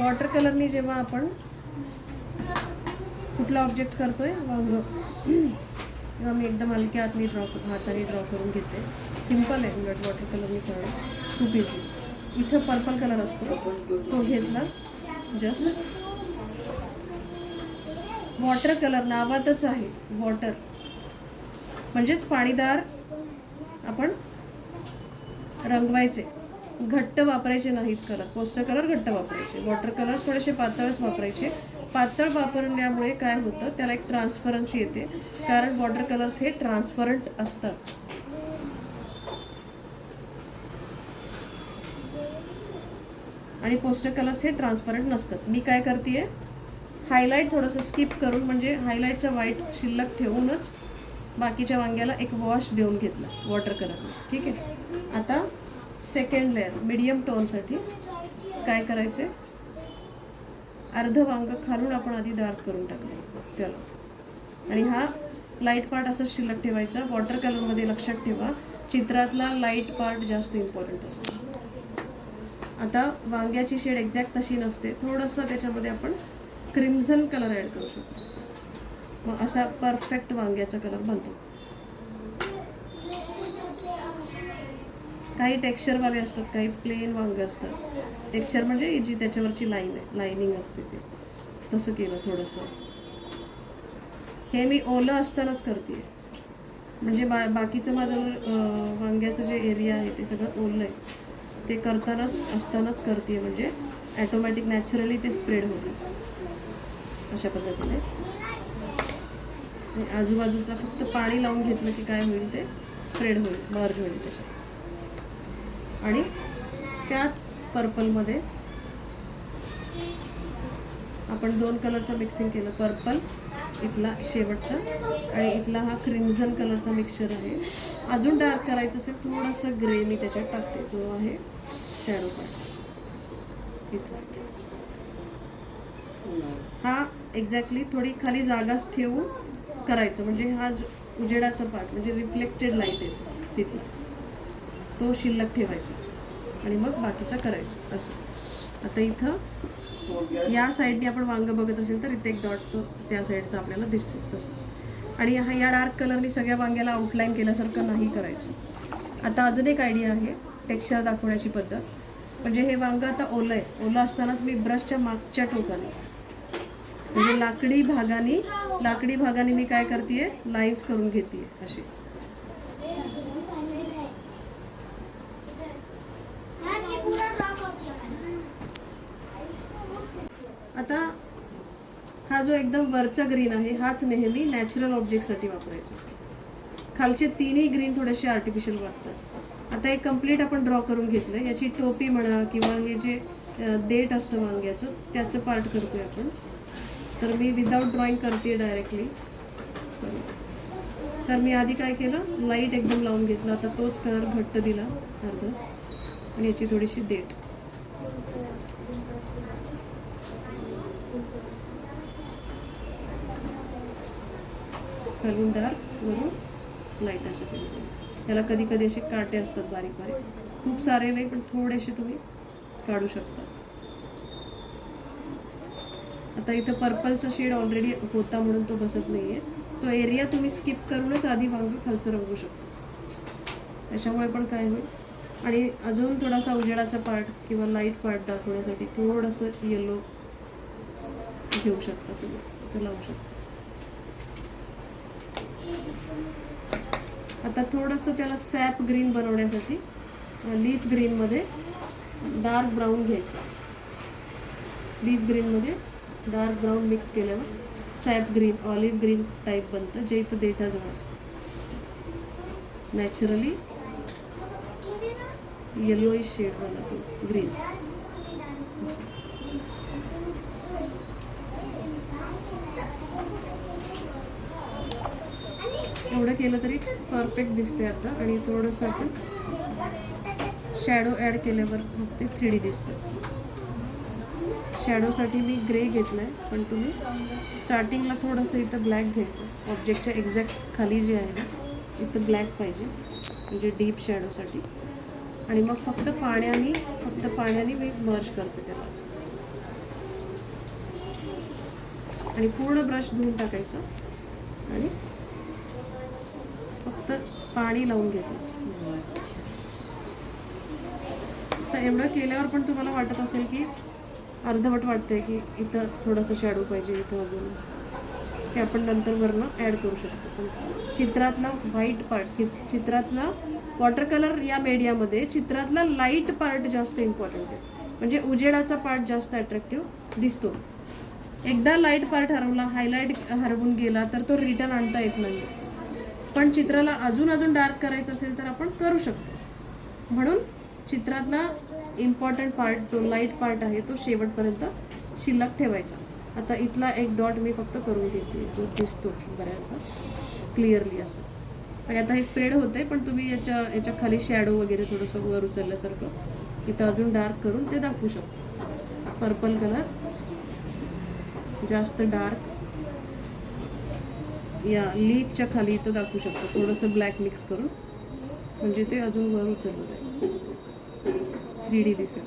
Water कलरनी जेव्हा आपण कुठला ऑब्जेक्ट करतोय वांग, तेव्हा मी एकदम हलक्या हाताने ड्रॉ करून घेते. सिम्पल आहे उलट वॉटर कलरनी करणं, खूप इझी. इथं पर्पल कलर असतो, तो घेतला. जस्ट वॉटर कलर नावातच आहे, वॉटर म्हणजेच पाणीदार आपण रंगवायचे, घट्ट वापरायचे नाहीत कलर. पोस्टर कलर घट्ट वापरायचे, वॉटर कलर थोडेसे पातळच वापरायचे. पातळ वापरण्यामुळे काय होतं, त्याला एक ट्रान्सपरन्सी येते, कारण वॉटर कलर्स हे ट्रान्सपरंट असतात. आणि पोस्टर कलर्स हे ट्रान्सपरंट नसतात. मी काय करते, हायलाईट थोडंसं स्किप करून, म्हणजे हायलाईटचा व्हाईट शिल्लक ठेवूनच बाकीच्या वांग्याला एक वॉश देऊन घेतला वॉटर कलरने. ठीक आहे. आता सेकंड लेअर मीडियम टोनसाठी काय करायचे, अर्ध वांग खालून आपण आधी डार्क करून टाकले त्याला, आणि हा लाईट पार्ट असंच शिल्लक ठेवायचा. वॉटर कलरमध्ये लक्षात ठेवा, चित्रातला लाईट पार्ट जास्त इम्पॉर्टंट असतो. आता वांग्याची शेड एक्झॅक्ट तशी नसते, थोडंसं त्याच्यामध्ये आपण क्रिम्झन कलर ॲड करू शकतो. मग असा परफेक्ट वांग्याचा कलर बनतो. काही टेक्स्चरवाले असतात, काही प्लेन वांगे असतात. टेक्स्चर म्हणजे जी त्याच्यावरची लाईन आहे, लाईनिंग असते, ते तसं केलं थोडंसं. हे मी ओलं असतानाच करते, म्हणजे बाकीचं माझं वांग्याचं जे एरिया आहे ते सगळं ओलं आहे. ते असतानाच करते, म्हणजे ॲटोमॅटिक नॅचरली ते स्प्रेड होतं अशा पद्धतीने. आजूबाजूचा फक्त पाणी लावून घेतलं की काय होईल, ते स्प्रेड होईल, मर्ज होईल त्याच्यात. आणि त्याच पर्पलमध्ये आपण 2 कलरचं मिक्सिंग केलं. पर्पल इथला शेवटचा, आणि इथला हा क्रिम्झन कलरचा मिक्सचर आहे. अजून डार्क करायचं असेल थोडंसं ग्रे मी त्याच्यात टाकते, जो आहे शॅडो पार्ट इथला. हा एक्झॅक्टली थोडी खाली जागाच ठेवून करायचं, म्हणजे हा उजेडाचा पार्ट म्हणजे रिफ्लेक्टेड लाईट आहे तिथला, तो शिल्लक ठेवायचा आणि मग बाकीचं करायचं असं. आता इथं या साईडने आपण वांगं बघत असेल तर इथे एक डॉट त्या साईडचा आपल्याला दिसतो तसं. आणि या डार्क कलरनी सगळ्या वांग्याला आउटलाईन केल्यासारखं नाही करायचं. आता अजून एक आयडिया आहे टेक्स्चर दाखवण्याची पद्धत. म्हणजे हे वांगं आता ओलं आहे, ओलं असतानाच मी ब्रशच्या मागच्या टोकाने, म्हणजे लाकडी भागाने मी काय करते, लाईन्स करून घेते अशी. आता हा जो एकदम वरचा ग्रीन आहे, हाच नेहमी नॅचरल ऑब्जेक्टसाठी वापरायचा. खालचे तिन्ही ग्रीन थोडेसे आर्टिफिशियल वाटतात. आता एक कम्प्लीट आपण ड्रॉ करून घेतलं. याची टोपी म्हणा किंवा हे जे देठ असतं वांग्याचं, त्याचं पार्ट करतोय आपण. तर मी विदाऊट ड्रॉइंग करते डायरेक्टली. तर मी आधी काय केलं, लाईट एकदम लावून घेतला. आता तोच कलर घट्ट दिला अर्ध, आणि याची थोडीशी देठ. खालून डार्क, वरून लाईट अशा पद्धतीने. त्याला कधी कधी असे काटे असतात बारीक बारीक, खूप सारे नाही पण थोडेसे तुम्ही काढू शकता. आता इथं पर्पलचा शेड ऑलरेडी होता म्हणून तो बसत नाहीये. तो एरिया तुम्ही स्किप करूनच आधी वांगी खालचं रंगवू शकता, त्याच्यामुळे पण काय होईल. आणि अजून थोडासा उजेडाचा पार्ट किंवा लाईट पार्ट दाखवण्यासाठी थोडंसं येलो घेऊ शकता तुम्ही, ते लावू शकता. आता थोडंसं त्याला सॅप ग्रीन बनवण्यासाठी लीफ ग्रीनमध्ये डार्क ब्राऊन घ्यायचं. लीफ ग्रीनमध्ये डार्क ब्राऊन मिक्स केल्यावर SAP green, olive green type बनतं, जे इथं देठाजवळ असतं. नॅचरली येलोइश शेड बनतो ग्रीन. एवढं केलं तरी परफेक्ट दिसते आता. आणि थोडंसं आपण शॅडो ॲड केल्यावर मग ते 3D दिसतं. शॅडोसाठी मी ग्रे घेतला आहे, पण तुम्ही स्टार्टिंगला थोडंसं इथं ब्लॅक घ्यायचं. ऑब्जेक्टच्या एक्झॅक्ट खाली जे आहे ना, इथं ब्लॅक पाहिजे, म्हणजे डीप शॅडोसाठी. आणि मग फक्त पाण्याने मी मर्ज करते त्याला. आणि पूर्ण ब्रश धुवून टाकायचं आणि फक्त पाणी लावून घेतलं. तर एवढं केल्यावर पण तुम्हाला वाटत असेल की अर्धवट वाटतंय की इथं थोडंसं शॅडो पाहिजे, इथं अजून, ते आपण नंतर वरनं ॲड करू शकतो. पण चित्रातला व्हाईट पार्ट, चित्रातला वॉटर कलर या मीडियामध्ये चित्रातला लाईट पार्ट जास्त इम्पॉर्टंट आहे. म्हणजे उजेडाचा पार्ट जास्त अट्रॅक्टिव्ह दिसतो. एकदा लाईट पार्ट हरवला, हायलाईट हरवून गेला तर तो रिटर्न आणता येत नाही. पण चित्राला अजून डार्क करायचं असेल तर आपण करू शकतो. म्हणून चित्रातला इम्पॉर्टंट पार्ट, जो लाईट पार्ट आहे, तो शेवटपर्यंत शिल्लक ठेवायचा. आता इथला एक डॉट मी फक्त करून घेते, जो दिसतो बऱ्याचदा क्लिअरली असं. आणि आता हे स्प्रेड होते, पण तुम्ही याच्या खाली शॅडो वगैरे थोडंसं वर उचलल्यासारखं इथं अजून डार्क करून ते दाखवू शकतो. पर्पल कलर जास्त डार्क या लीफच्या खाली इथं दाखवू शकतो, थोडंसं ब्लॅक मिक्स करून, म्हणजे ते अजून वर उचललं जाईल, 3D दिसेल.